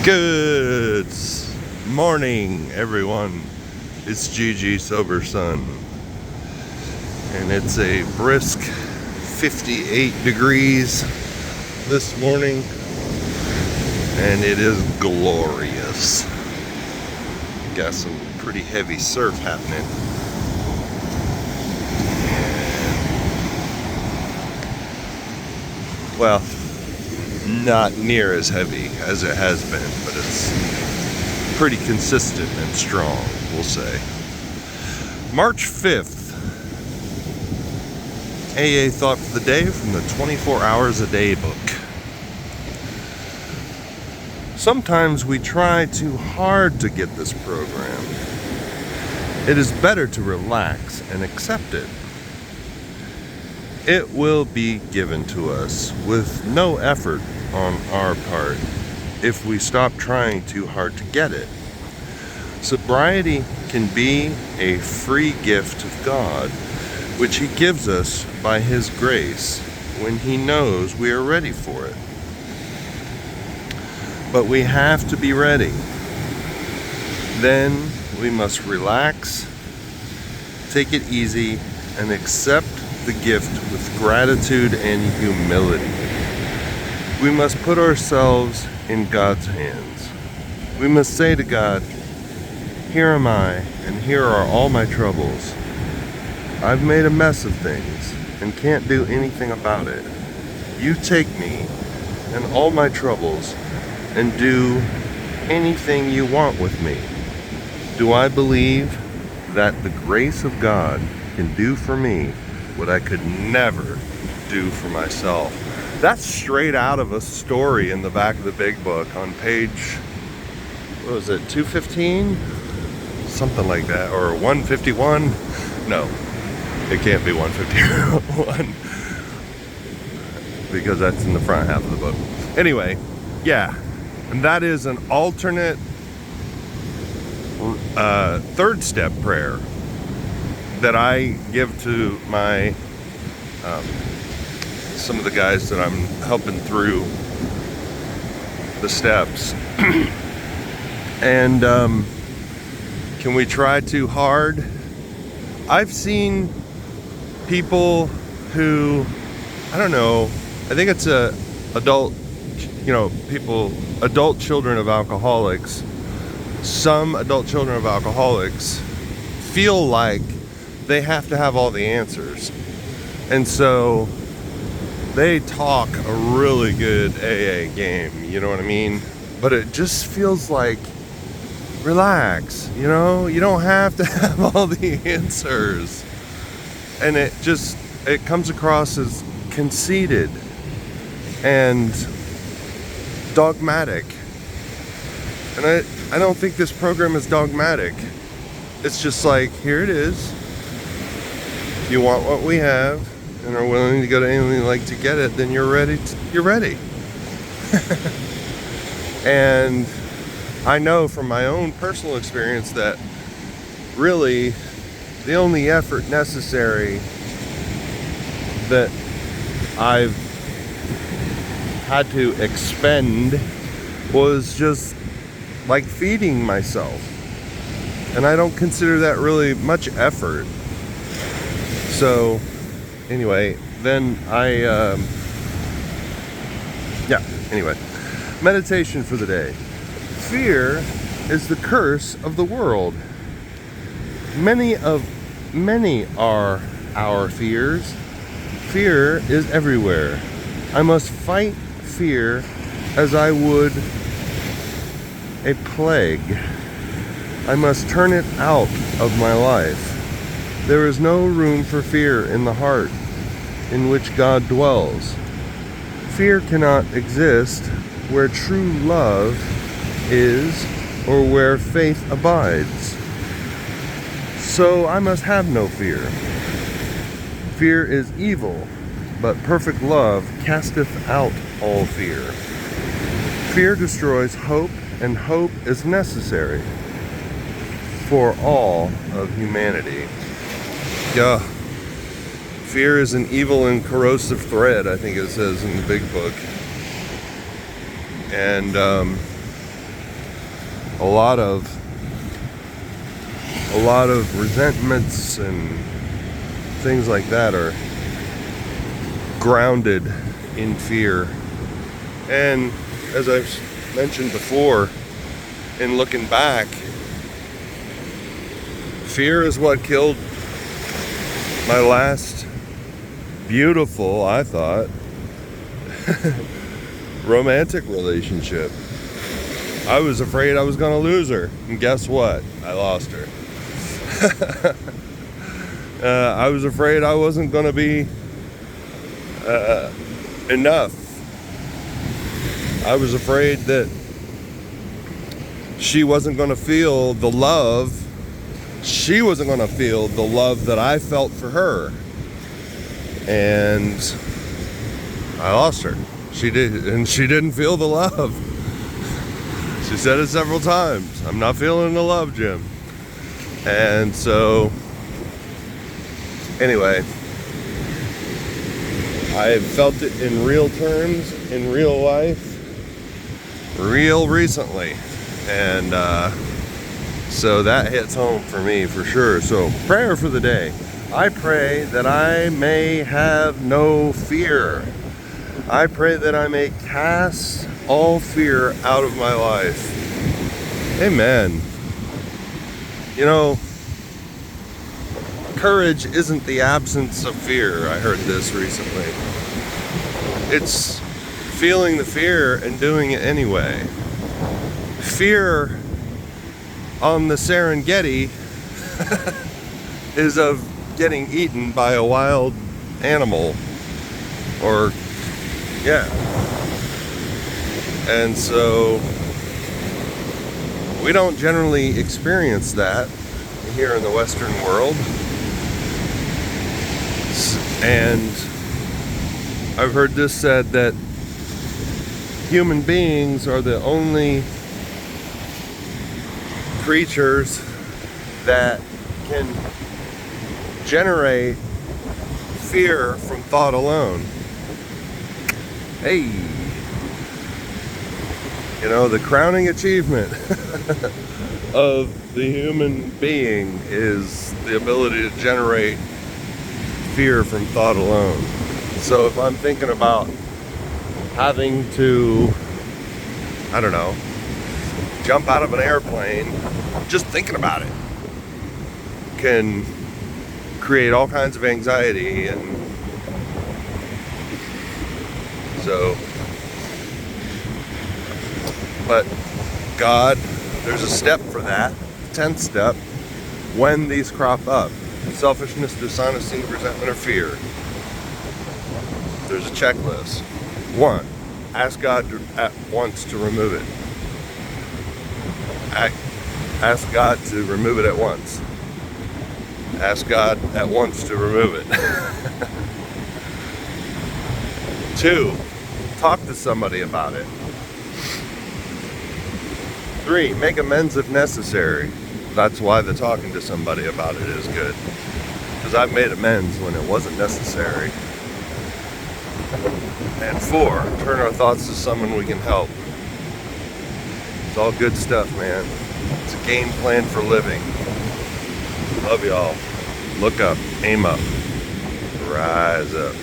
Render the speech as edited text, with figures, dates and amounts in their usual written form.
Good morning, everyone. It's GG Sober Sun, and it's a brisk 58 degrees this morning, and it is glorious. Got some pretty heavy surf happening. Well, not near as heavy as it has been, but it's pretty consistent and strong, we'll say. March 5th, AA Thought for the Day from the 24 Hours a Day book. Sometimes we try too hard to get this program. It is better to relax and accept it. It will be given to us with no effort on our part if we stop trying too hard to get it. Sobriety can be a free gift of God, which He gives us by His grace when He knows we are ready for it. But we have to be ready. Then we must relax, take it easy, and accept the gift with gratitude and humility. We must put ourselves in God's hands. We must say to God, "Here am I, and here are all my troubles. I've made a mess of things and can't do anything about it. You take me and all my troubles and do anything you want with me." Do I believe that the grace of God can do for me what I could never do for myself? That's straight out of a story in the back of the big book on page, what was it, 215? Something like that, or 151? No, it can't be 151 because that's in the front half of the book. Anyway, yeah, and that is an alternate third step prayer that I give to my some of the guys that I'm helping through the steps. And can we try too hard? I've seen people who, I don't know, I think it's adult children of alcoholics. Some adult children of alcoholics feel like they have to have all the answers. And so they talk a really good AA game, you know what I mean? But it just feels like, relax, you don't have to have all the answers. And it comes across as conceited and dogmatic. And I don't think this program is dogmatic. It's just like, here it is. If you want what we have and are willing to go to anything like to get it, then you're ready. You're ready. And I know from my own personal experience that really the only effort necessary that I've had to expend was just like feeding myself. And I don't consider that really much effort. So anyway, then anyway, meditation for the day. Fear is the curse of the world. Many are our fears. Fear is everywhere. I must fight fear as I would a plague. I must turn it out of my life. There is no room for fear in the heart in which God dwells. Fear cannot exist where true love is or where faith abides. So I must have no fear. Fear is evil, but perfect love casteth out all fear. Fear destroys hope, and hope is necessary for all of humanity. Yeah. Fear is an evil and corrosive thread, I think it says in the big book. And a lot of resentments and things like that are grounded in fear. And as I've mentioned before, in looking back, fear is what killed my last beautiful, I thought, romantic relationship. I was afraid I was going to lose her, and guess what? I lost her. I was afraid I wasn't going to be enough. I was afraid that she wasn't going to feel the love. She wasn't going to feel the love that I felt for her. And I lost her. She didn't feel the love. She said it several times. I'm not feeling the love, Jim. And so, anyway, I felt it in real terms, in real life, real recently. And so that hits home for me for sure. So, prayer for the day. I pray that I may have no fear. I pray that I may cast all fear out of my life. Amen. You know, courage isn't the absence of fear. I heard this recently. It's feeling the fear and doing it anyway. Fear on the Serengeti is of getting eaten by a wild animal. Or, yeah. And so we don't generally experience that here in the Western world. And I've heard this said that human beings are the only creatures that can generate fear from thought alone. Hey, you know, the crowning achievement of the human being is the ability to generate fear from thought alone. So if I'm thinking about having to, I don't know, jump out of an airplane, just thinking about it can create all kinds of anxiety. And so, but God, there's a step for that, 10th step, when these crop up: selfishness, dishonesty, resentment, or fear. There's a checklist. 1, ask God at once to remove it. Ask God to remove it at once. Ask God at once to remove it. 2, talk to somebody about it. 3, make amends if necessary. That's why the talking to somebody about it is good. Because I've made amends when it wasn't necessary. And 4, turn our thoughts to someone we can help. It's all good stuff, man. It's a game plan for living. Love y'all. Look up, aim up, rise up.